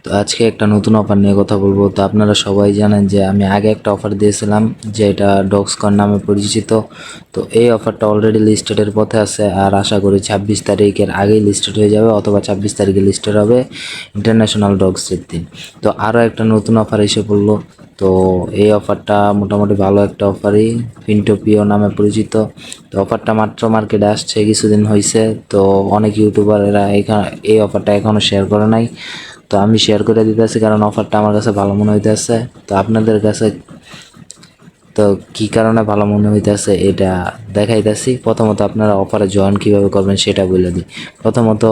তো আজকে একটা নতুন অফার নিয়ে কথা বলবো। তো আপনারা সবাই জানেন যে আমি আগে একটা অফার দিয়েছিলাম, যেটা ডগসকন নামে পরিচিত। তো এই অফারটা অলরেডি লিস্টেডের পথে আছে, আর আশা করি 26 তারিখের আগেই লিস্টেড হয়ে যাবে, অথবা 26 তারিখে লিস্টেড হবে ইন্টারন্যাশনাল ডগসের দিন। তো আরও একটা নতুন অফার এসে পড়লো। তো এই অফারটা মোটামুটি ভালো একটা অফারই, ফিনটোপিও নামে পরিচিত। তো অফারটা মাত্র মার্কেটে আসছে, কিছুদিন হয়েছে। তো অনেক ইউটিউবারেরা এই অফারটা এখনও শেয়ার করে নাই। তো আমি শেয়ার করে দিতেছি, কারণ অফারটা আমার কাছে ভালো মনে হইতেছে। তো আপনাদের কাছে তো কী কারণে ভালো মনে হইতেছে এটা দেখাইতেছি। প্রথমত আপনারা অফারে জয়েন কীভাবে করবেন সেটা বলে দিই। প্রথমত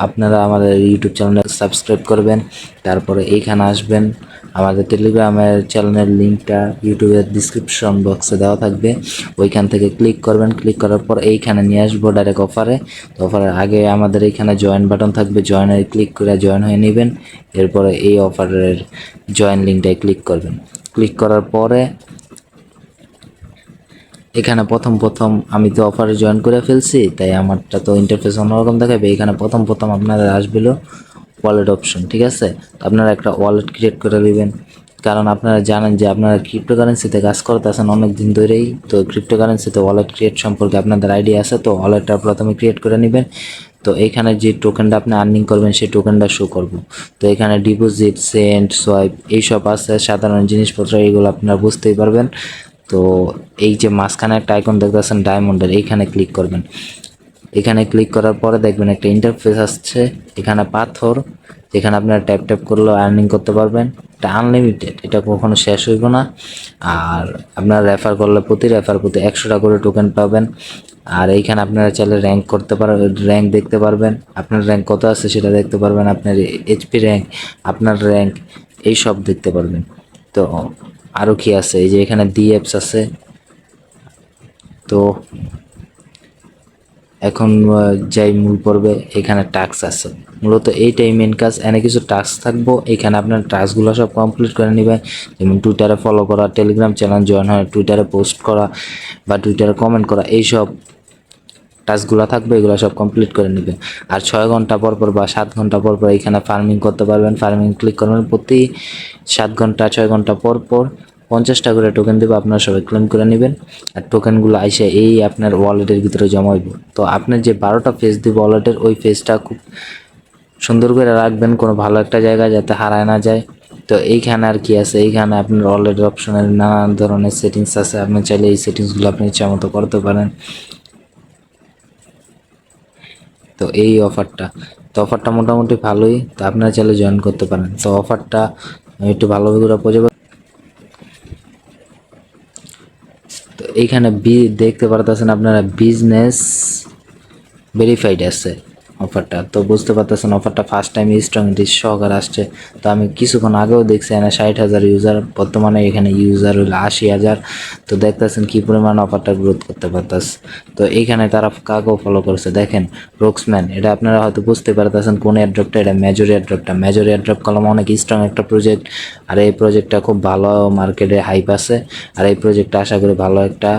আপনারা আমাদের ইউটিউব চ্যানেলে সাবস্ক্রাইব করবেন, তারপরে এইখানে আসবেন। আমাদের টেলিগ্রামের চ্যানেলের লিঙ্কটা ইউটিউবের ডিসক্রিপশন বক্সে দেওয়া থাকবে, ওইখান থেকে ক্লিক করবেন। ক্লিক করার পর এইখানে নিয়ে আসবো ডাইরেক্ট অফারে। তো অফারের আগে আমাদের এইখানে জয়েন বাটন থাকবে, জয়েনে ক্লিক করে জয়েন হয়ে নেবেন। এরপরে এই অফারের জয়েন লিঙ্কটায় ক্লিক করবেন। ক্লিক করার পরে এখানে প্রথম আমি তো অফারে জয়েন করে ফেলছি, তাই আমারটা তো ইন্টারফেস অন্যরকম দেখাবে। এখানে প্রথম আপনাদের আসবেলো ওয়ালেট অপশন, ঠিক আছে। তো আপনারা একটা ওয়ালেট ক্রিয়েট করে নেবেন, কারণ আপনারা জানেন যে আপনারা ক্রিপ্টোকারেন্সিতে কাজ করতেছেন অনেক দিন ধরেই। তো ক্রিপ্টোকারেন্সিতে ওয়ালেট ক্রিয়েট সম্পর্কে আপনাদের আইডিয়া আছে। তো ওয়ালেটটা প্রথমে ক্রিয়েট করে নেবেন। তো এইখানে যে টোকেনটা আপনি আর্নিং করবেন সেই টোকেনটা শো করব। তো এখানে ডিপোজিট, সেন্ড, সোয়াইপ এইসব আছে, সাধারণ জিনিসপত্র, এইগুলো আপনারা বুঝতেই পারবেন। তো এই যে মাঝখানে একটা আইকন দেখতেছেন ডায়মন্ডের, এইখানে ক্লিক করবেন। এখানে ক্লিক করার পরে দেখবেন একটা ইন্টারফেস আসছে, এখানে পাথর, যেখানে আপনারা ট্যাপ ট্যাপ করলেও আর্নিং করতে পারবেন। এটা আনলিমিটেড, এটা কখনো শেষ হইব না। আর আপনারা রেফার করলে প্রতি রেফার প্রতি 100 টাকা করে টোকেন পাবেন। আর এইখানে আপনারা চাইলে র্যাঙ্ক করতে পারবেন, র্যাঙ্ক দেখতে পারবেন, আপনার র্যাঙ্ক কত আছে সেটা দেখতে পারবেন, আপনার এইচপি র্যাঙ্ক, আপনার র্যাঙ্ক, এই সব দেখতে পারবেন। তো আরও কি আছে, এই যে এখানে ডি অ্যাপস আছে। তো এখন যাই মূল পর্বে, এখানে টাস্ক আছে। মূলত এইটাই মেন কাজ, এনে কিছু টাস্ক থাকবো, এখানে আপনার টাস্কগুলো সব কমপ্লিট করে নেবেন। যেমন টুইটারে ফলো করা, টেলিগ্রাম চ্যানেল জয়েন হয়, টুইটারে পোস্ট করা বা টুইটারে কমেন্ট করা, এইসব টাস্কগুলো থাকবে, এগুলো সব কমপ্লিট করে নেবেন। আর 6 ঘন্টা পর পর বা 7 ঘন্টা পর পর এখানে ফার্মিং করতে পারবেন। ফার্মিং ক্লিক করবেন, প্রতি 7 ঘন্টা 6 ঘন্টা পর পর 50 টাকা করে টোকেন দেবে, আপনারা সবাই ক্লেম করে নেবেন। আর টোকেনগুলো আইসে এই আপনার ওয়ালেটের ভিতরে জমা হইব। তো আপনার যে 12টা ফেজ দিব ওয়ালেটের, ওই ফেজটা খুব সুন্দর করে রাখবেন কোনো ভালো একটা জায়গায়, যাতে হারায় না যায়। তো এইখানে আর কি আছে, এইখানে আপনার ওয়ালেটের অপশনের নানান ধরনের সেটিংস আছে, আপনি চাইলে এই সেটিংসগুলো আপনি ইচ্ছা মতো করতে পারেন। তো এই অফারটা, তো অফারটা মোটামুটি ভালোই, তো আপনারা চাইলে জয়েন করতে পারেন। তো অফারটা আমি একটু ভালোভাবে করে বোঝাবো। তো এইখানে দেখতে পারতেছেন আপনারা বিজনেস ভেরিফাইড আছে অফারটা। তো বুঝতে পারতেছেন অফারটা ফার্স্ট টাইম স্ট্রং সহকার আসছে। তো আমি কিছুক্ষণ আগেও দেখছি এখানে 60,000 ইউজার, বর্তমানে এখানে ইউজার হলো 80,000। তো দেখতেছেন কি পরিমাণ অফারটা গ্রোথ করতে পারতেছে। তো এইখানে তারা কাকেও ফলো করেছে দেখেন, রোক্সম্যান, এটা আপনারা হয়তো বুঝতে পারতেছেন কোন এয়ারড্রপটা, এটা মেজর এয়ারড্রপটা। মেজর এয়ারড্রপ কলম অনেক স্ট্রং একটা প্রজেক্ট, আর এই প্রজেক্টটা খুব ভালো মার্কেটে হাইপ আছে। আর এই প্রজেক্টটা আশা করি ভালো একটা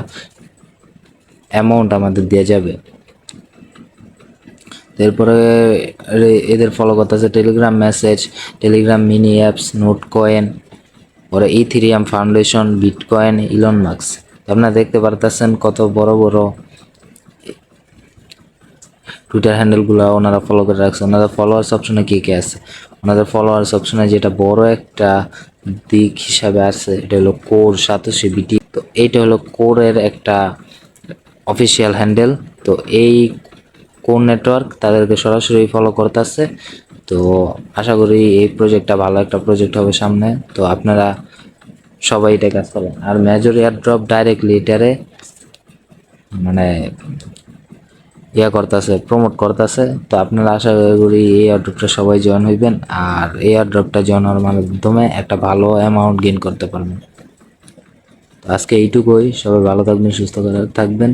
অ্যামাউন্ট আমাদের দেওয়া যাবে। এরপরে এদের ফলো করতেছে Telegram message, Telegram mini apps, Notcoin, পরে Ethereum foundation, Bitcoin, Elon Musk. আপনারা দেখতে পারতেছেন কত বড় বড় টুইটার হ্যান্ডেলগুলো ওনারা ফলো করে রাখছে। ওনাদের ফলোয়ার্স অপশনে কে কে আছে, ওনাদের ফলোয়ার্স অপশনে যেটা বড় একটা দিক হিসাবে আছে, এটা হলো কোর সাতোশি বিটি। তো এইটা হলো কোরের একটা অফিসিয়াল হ্যান্ডেল। তো এই কোর নেটওয়ার্ক তাদেরকে সরাসরি ফলো করতেছে। তো আশা করি এই প্রজেক্টটা ভালো একটা প্রজেক্ট হবে সামনে। তো আপনারা সবাই এটা কাজ করেন। আর মেজর এয়ারড্রপ ডাইরেক্টলি এটারে মানে করতেছে, প্রমোট করতেছে। তো আপনারা আশা করি এই এয়ারড্রপটা সবাই জয়েন হইবেন, আর এই এয়ারড্রপটা জয়েন হওয়ার মাধ্যমে একটা ভালো অ্যামাউন্ট গেইন করতে পারবেন। তো আজকে এইটুকুই, সবাই ভালো থাকবেন, সুস্থ থাকবেন।